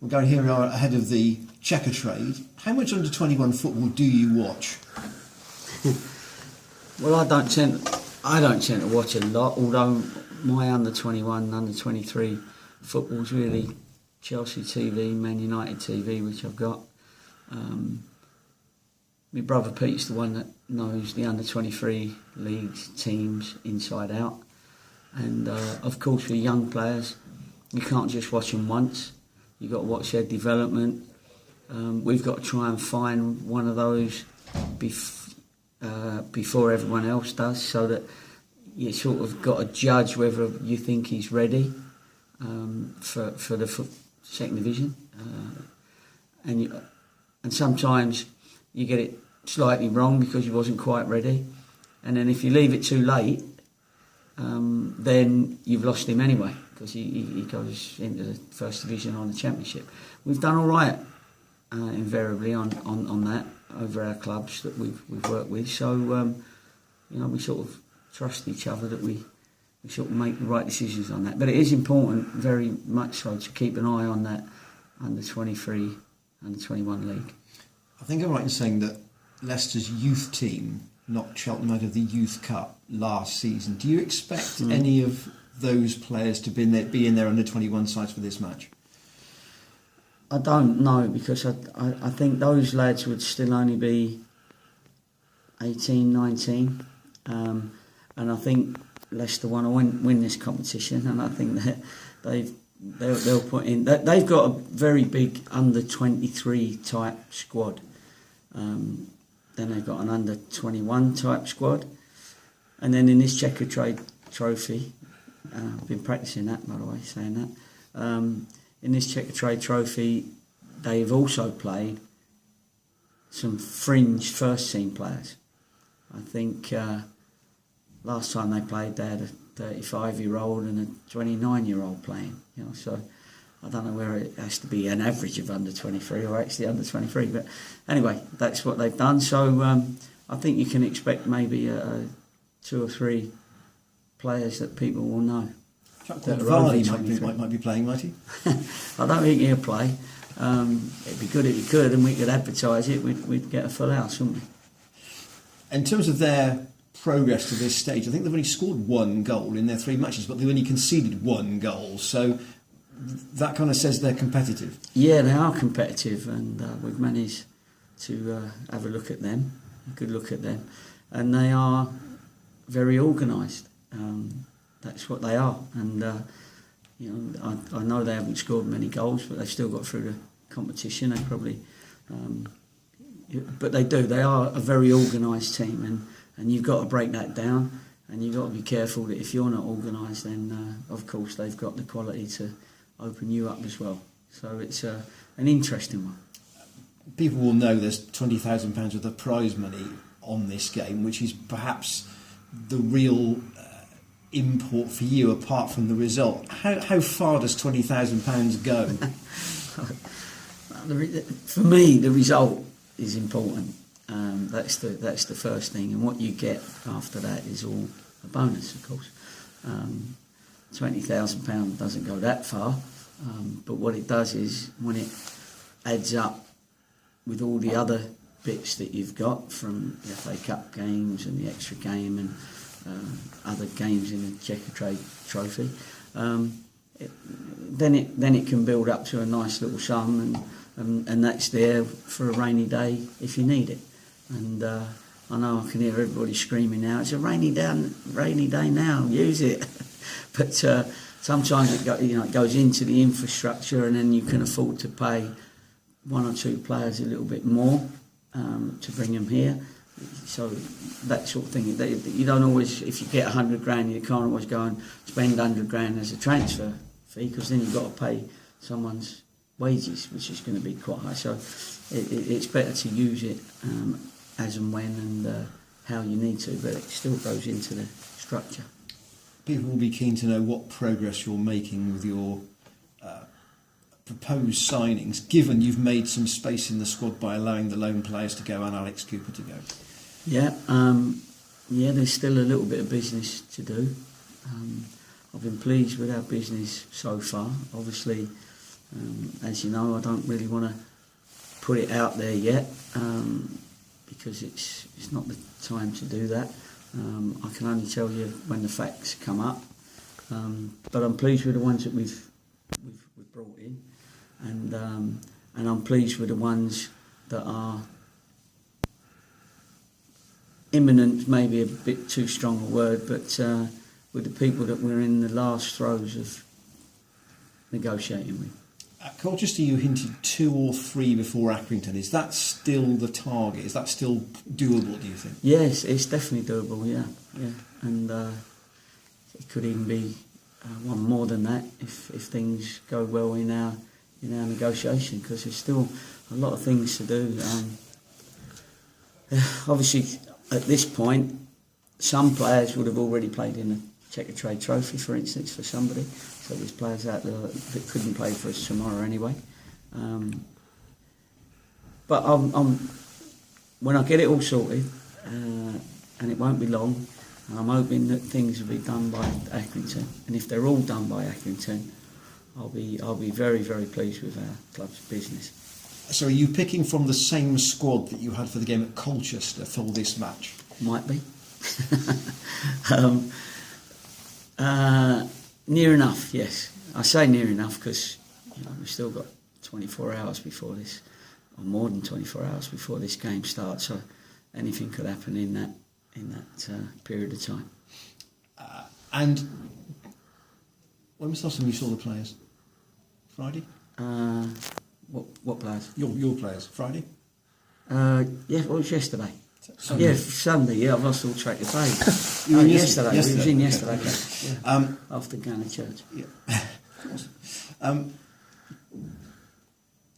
We're going here ahead of the checker trade. How much under-21 football do you watch? Well, I don't tend to watch a lot, although my under-21, under-23 football's really Chelsea TV, Man United TV, which I've got. My brother Pete's the one that knows the under-23 leagues, teams, inside out. And of course, for young players, you can't just watch them once. You've got to watch their development. We've got to try and find one of those before everyone else does, so that you sort of got to judge whether you think he's ready for the second division. And sometimes you get it slightly wrong because he wasn't quite ready. And then if you leave it too late, then you've lost him anyway, because he goes into the first division on the championship. We've done all right invariably on that over our clubs that we've worked with. So we sort of trust each other that we sort of make the right decisions on that. But it is important, very much so, to keep an eye on that under 23, under 21 league. I think I'm right in saying that Leicester's youth team knocked Cheltenham out of the Youth Cup last season. Do you expect any of those players to be in their under-21 sides for this match? I don't know, because I think those lads would still only be 18, 19. And I think Leicester want to win this competition, and I think that they'll put in... They've got a very big under-23 type squad. Then they've got an under-21 type squad. And then in this Checker Trade Trophy, I've been practising that, by the way, saying that. In this Checker Trade Trophy, they've also played some fringe first team players. I think last time they played, they had a 35-year-old and a 29-year-old playing. So I don't know where it has to be an average of under 23 or actually under 23. But anyway, that's what they've done. So I think you can expect maybe 2 or 3 players that people will know. Vardy might be playing, might he? I don't think he'll play. It'd be good if he could, and we could advertise it. We'd get a full house, wouldn't we? In terms of their progress to this stage, I think they've only scored 1 goal in their 3 matches, but they've only conceded 1 goal. So that kind of says they're competitive. Yeah, they are competitive, and we've managed to have a look at them, a good look at them, and they are very organised. That's what they are, and I know they haven't scored many goals, but they've still got through the competition. They probably, but they do. They are a very organised team, and you've got to break that down, and you've got to be careful that if you're not organised, then of course they've got the quality to open you up as well. So it's an interesting one. People will know there's £20,000 worth of prize money on this game, which is perhaps the real import for you, apart from the result. How far does £20,000 go? For me, the result is important. That's the first thing, and what you get after that is all a bonus, of course. £20,000 doesn't go that far, but what it does is, when it adds up with all the other bits that you've got from the FA Cup games and the extra game and other games in the Checker Trade Trophy, then it can build up to a nice little sum, and that's there for a rainy day if you need it. And I know I can hear everybody screaming now, it's a rainy day now, use it. But sometimes it goes into the infrastructure, and then you can afford to pay 1 or 2 players a little bit more to bring them here. So that sort of thing. You don't always, if you get 100 grand, you can't always go and spend 100 grand as a transfer fee, because then you've got to pay someone's wages, which is going to be quite high. So it's better to use it as and when and how you need to, but it still goes into the structure. People will be keen to know what progress you're making with your proposed signings, given you've made some space in the squad by allowing the loan players to go and Alex Cooper to go. Yeah, there's still a little bit of business to do. I've been pleased with our business so far. Obviously, As you know, I don't really want to put it out there yet because it's not the time to do that. I can only tell you when the facts come up. But I'm pleased with the ones that we've brought in, and I'm pleased with the ones that are imminent. Maybe a bit too strong a word, but with the people that we're in the last throes of negotiating with. At Colchester, you hinted 2 or 3 before Accrington. Is that still the target? Is that still doable, do you think? Yes, it's definitely doable, yeah. And it could even be one more than that if things go well in our negotiation, because there's still a lot of things to do. Obviously, at this point, some players would have already played in the Checker Trade Trophy, for instance, for somebody. So there's players out there that couldn't play for us tomorrow anyway. But when I get it all sorted, and it won't be long, and I'm hoping that things will be done by Accrington. And if they're all done by Accrington, I'll be very, very pleased with our club's business. So are you picking from the same squad that you had for the game at Colchester for this match? Might be. Near enough, yes. I say near enough because we've still got 24 hours before this, or more than 24 hours before this game starts. So anything could happen in that period of time. And when was the last time you saw the players? Friday? What players? Your players. Friday? Yeah, it was yesterday. Sunday. Yeah, Sunday. Yeah, I've lost all track of days. You were in yesterday. We was in Okay. yesterday. Yeah. After going to church. Yeah.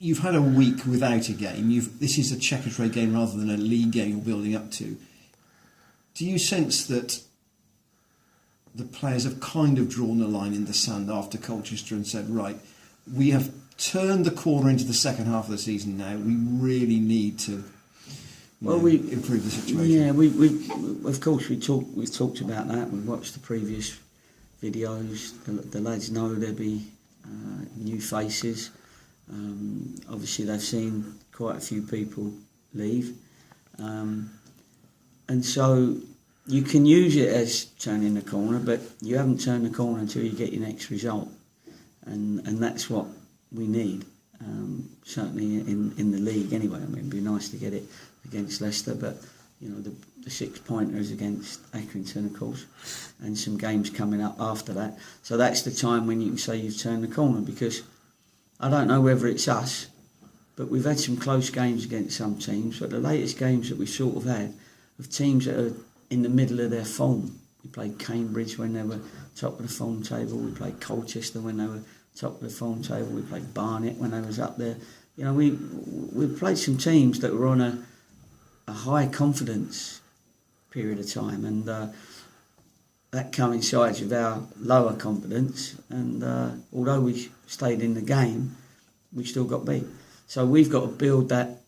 You've had a week without a game. This is a Checker Trade game rather than a league game you're building up to. Do you sense that the players have kind of drawn a line in the sand after Colchester and said, right, we have turned the corner into the second half of the season now. We really need to improve the situation. Yeah, we of course we've talked about that. We've watched the previous videos. The lads know there'll be new faces. Obviously, they've seen quite a few people leave, and so you can use it as turning the corner, but you haven't turned the corner until you get your next result, and that's what we need. Certainly in the league anyway. I mean, it'd be nice to get it against Leicester, but the 6-pointer is against Accrington, of course, and some games coming up after that. So that's the time when you can say you've turned the corner, because I don't know whether it's us, but we've had some close games against some teams, but the latest games that we've sort of had of teams that are in the middle of their form. We played Cambridge when they were top of the form table. We played Colchester when they were top of the form table. We played Barnet when they was up there. We played some teams that were on a high confidence period of time, and that coincides with our lower confidence. And although we stayed in the game, we still got beat. So we've got to build that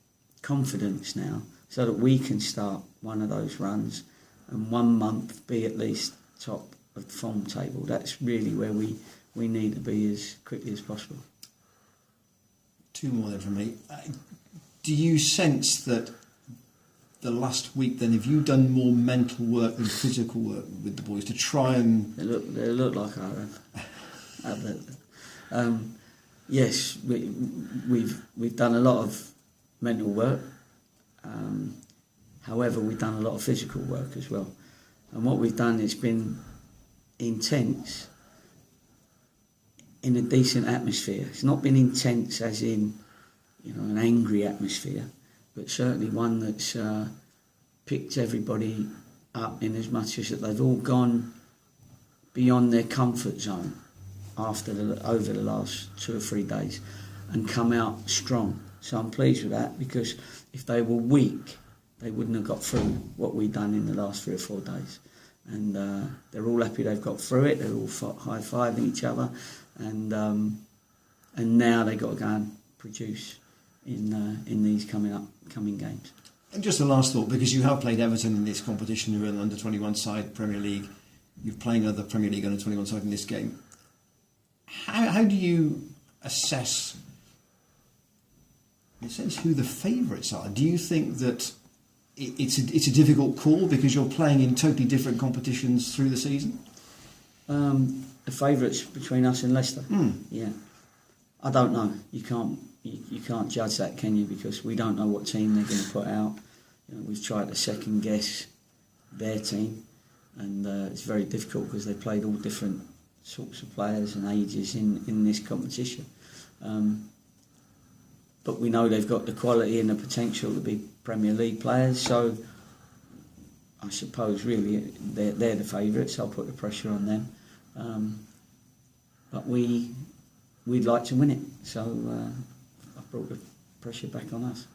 confidence now, so that we can start one of those runs and 1 month be at least top of the form table. That's really where we need to be as quickly as possible. 2 more then from me. Do you sense that the last week then, have you done more mental work than physical work with the boys to try and... They look like I have. Yes, we've done a lot of mental work. However, we've done a lot of physical work as well. And what we've done has been intense in a decent atmosphere. It's not been intense as in, an angry atmosphere, but certainly one that's picked everybody up in as much as that they've all gone beyond their comfort zone over the last 2 or 3 days and come out strong. So I'm pleased with that, because if they were weak, they wouldn't have got through what we've done in the last 3 or 4 days. And they're all happy they've got through it. They're all high-fiving each other, and now they've got to go and produce in these coming games. And just a last thought, because you have played Everton in this competition, you're an under-21 side, Premier League, you're playing another Premier League under-21 side in this game. How do you assess it says who the favourites are. Do you think that it's a difficult call because you're playing in totally different competitions through the season? The favourites between us and Leicester. Yeah, I don't know. You can't judge that, can you? Because we don't know what team they're going to put out. We've tried to second guess their team, and it's very difficult because they played all different sorts of players and ages in this competition. But we know they've got the quality and the potential to be Premier League players, so I suppose really they're the favourites. I'll put the pressure on them. But we'd like to win it, so I brought the pressure back on us.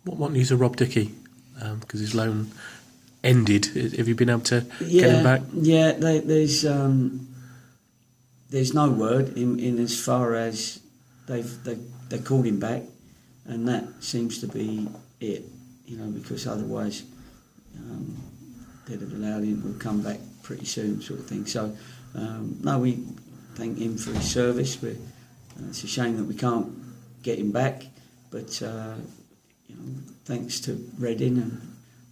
What news of Rob Dickie? Because his loan ended. Have you been able to get him back? Yeah, there's no word in as far as they called him back, and that seems to be it. Because otherwise they'd have allowed him to come back pretty soon, sort of thing. So no, we thank him for his service. It's a shame that we can't get him back, but thanks to Reading and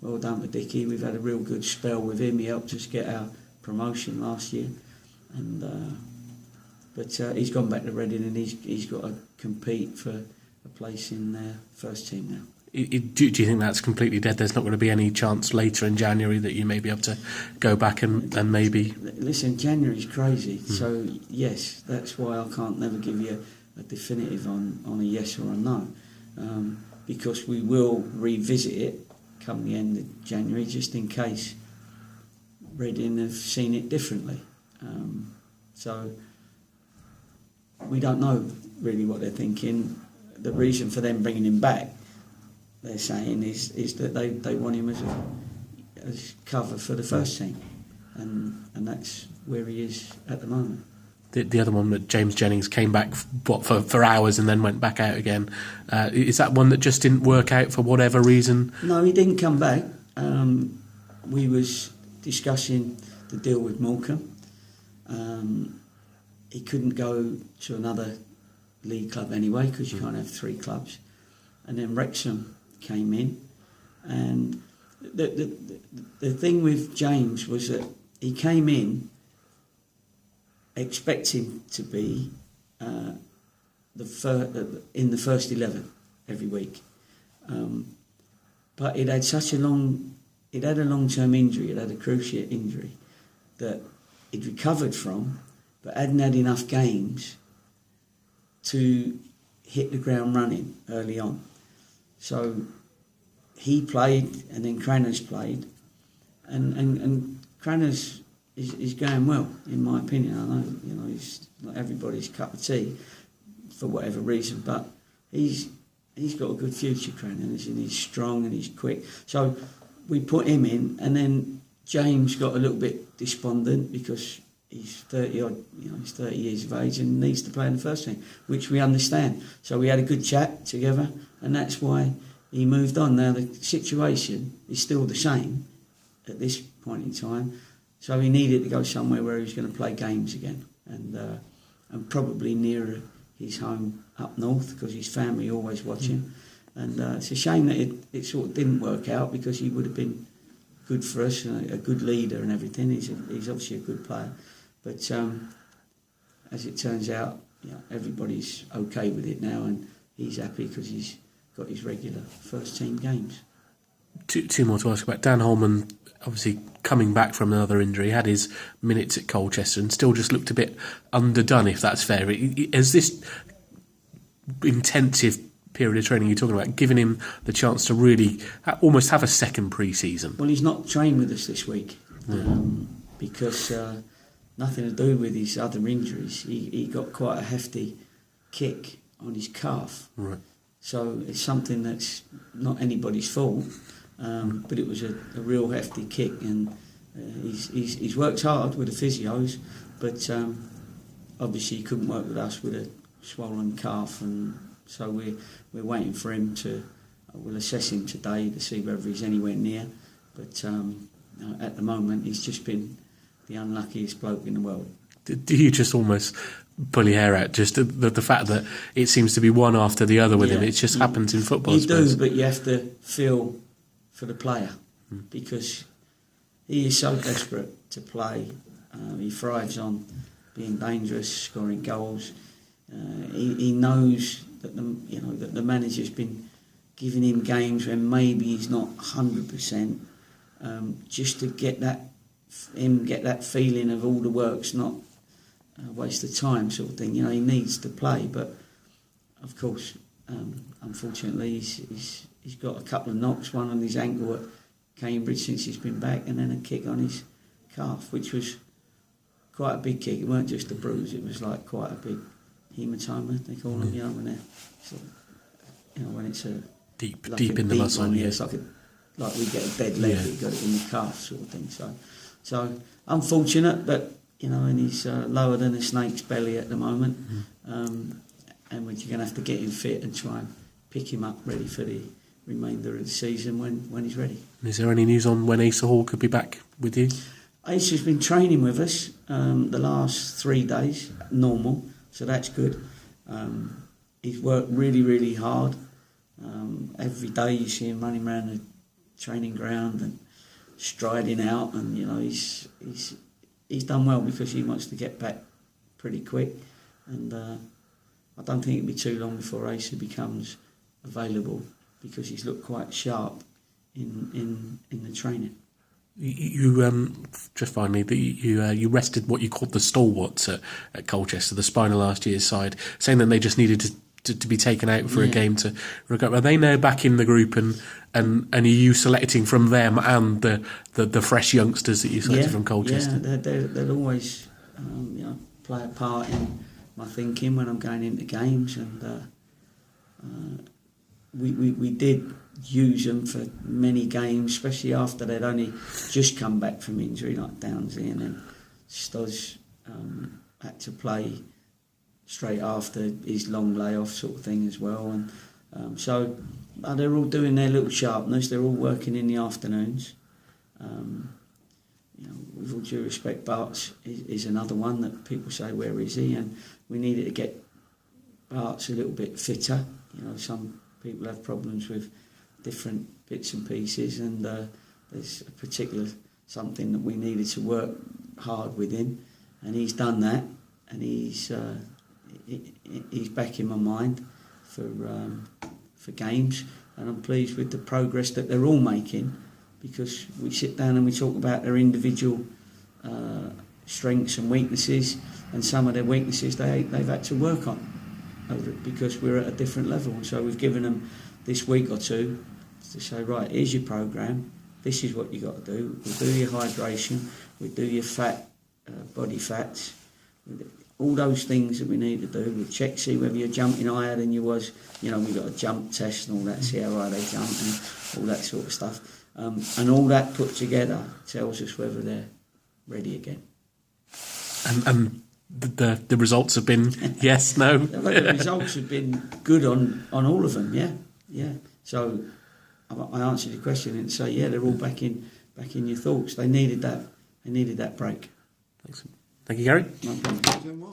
well done to Dickie. We've had a real good spell with him. He helped us get our promotion last year, and but he's gone back to Reading and he's got to compete for a place in their first team now. Do you think that's completely dead? There's not going to be any chance later in January that you may be able to go back and maybe... Listen, January's crazy, so yes, that's why I can't never give you a definitive on a yes or a no, because we will revisit it come the end of January, just in case Reading have seen it differently. So we don't know really what they're thinking. The reason for them bringing him back, they're saying, is that they want him as cover for the first team, and that's where he is at the moment. The other one, that James Jennings came back for hours and then went back out again. Is that one that just didn't work out for whatever reason? No, he didn't come back. We was discussing the deal with Morecambe. He couldn't go to another league club anyway because you can't have 3 clubs. And then Wrexham came in, and the thing with James was that he came in expecting to be in the first 11 every week, but he'd had a long-term injury. He'd had a cruciate injury that he'd recovered from, but hadn't had enough games to hit the ground running early on. So he played, and then Cranners played, and Cranners is going well, in my opinion. I know he's not everybody's cup of tea for whatever reason, but he's got a good future, Cranners, and he's strong and he's quick. So we put him in, and then James got a little bit despondent because he's 30 years of age and needs to play in the first team, which we understand. So we had a good chat together, and that's why he moved on. Now the situation is still the same at this point in time, so he needed to go somewhere where he was going to play games again, and probably nearer his home up north because his family always watch him. And it's a shame that it sort of didn't work out, because he would have been good for us and a good leader and everything. He's obviously a good player. But as it turns out, everybody's okay with it now, and he's happy because he's got his regular first team games. Two more to ask about. Dan Holman, obviously coming back from another injury, had his minutes at Colchester and still just looked a bit underdone, if that's fair. Has this intensive period of training you're talking about given him the chance to really almost have a second pre-season? Well, he's not trained with us this week because nothing to do with his other injuries. He got quite a hefty kick on his calf. Right. So it's something that's not anybody's fault, but it was a real hefty kick, and he's worked hard with the physios, but obviously he couldn't work with us with a swollen calf, and so we're waiting for him we'll assess him today to see whether he's anywhere near, but at the moment he's just been the unluckiest bloke in the world. Do you just almost pull your hair out. Just the fact that it seems to be one after the other with him. It just happens in football. You I suppose. do, but you have to feel for the player because he is so desperate to play. He thrives on being dangerous, scoring goals. He knows that the manager's been giving him games when maybe he's not 100%, just to get that feeling of all the work's not a waste of time, sort of thing. He needs to play, but of course, unfortunately, he's got a couple of knocks, one on his ankle at Cambridge since he's been back, and then a kick on his calf, which was quite a big kick. It weren't just a bruise; it was like quite a big hematoma, they call them, when they're sort of, when it's a deep like in the muscle. One, it's like we get a dead leg, you got it in the calf, sort of thing. So unfortunate, but and he's lower than a snake's belly at the moment, and you're going to have to get him fit and try and pick him up ready for the remainder of the season when he's ready. Is there any news on when Asa Hall could be back with you? Asa's been training with us the last 3 days, normal, so that's good. He's worked really, really hard. Every day you see him running around the training ground and striding out, and he's done well because he wants to get back pretty quick. And I don't think it'll be too long before Asa becomes available because he's looked quite sharp in the training. You just finally, you rested what you called the stalwarts at Colchester, the spine of last year's side, saying that they just needed to be taken out for a game to recover. Are they now back in the group, and are you selecting from them and the fresh youngsters that you selected from Colchester? Yeah, they'll always play a part in my thinking when I'm going into games, and we did use them for many games, especially after they'd only just come back from injury, like Downsy, and then Stoz had to play straight after his long layoff, sort of thing as well. And so they're all doing their little sharpness. They're all working in the afternoons. With all due respect, Bart's is another one that people say, where is he? And we needed to get Bart's a little bit fitter. Some people have problems with different bits and pieces, and there's a particular something that we needed to work hard with him, and he's done that, and he's back in my mind for games, and I'm pleased with the progress that they're all making, because we sit down and we talk about their individual strengths and weaknesses, and some of their weaknesses they've had to work on over it because we're at a different level. And so we've given them this week or two to say, right, here's your programme, this is what you got to do. We'll do your hydration, we'll do your body fats, all those things that we need to do. We'll check, see whether you're jumping higher than you was. We've got a jump test and all that, see how high they jump and all that sort of stuff. And all that put together tells us whether they're ready again. And the results have been yes, no? The results have been good on all of them, yeah. So I answered your question and say, they're all back in your thoughts. They needed that break. Thanks. Thank you, Gary. No problem.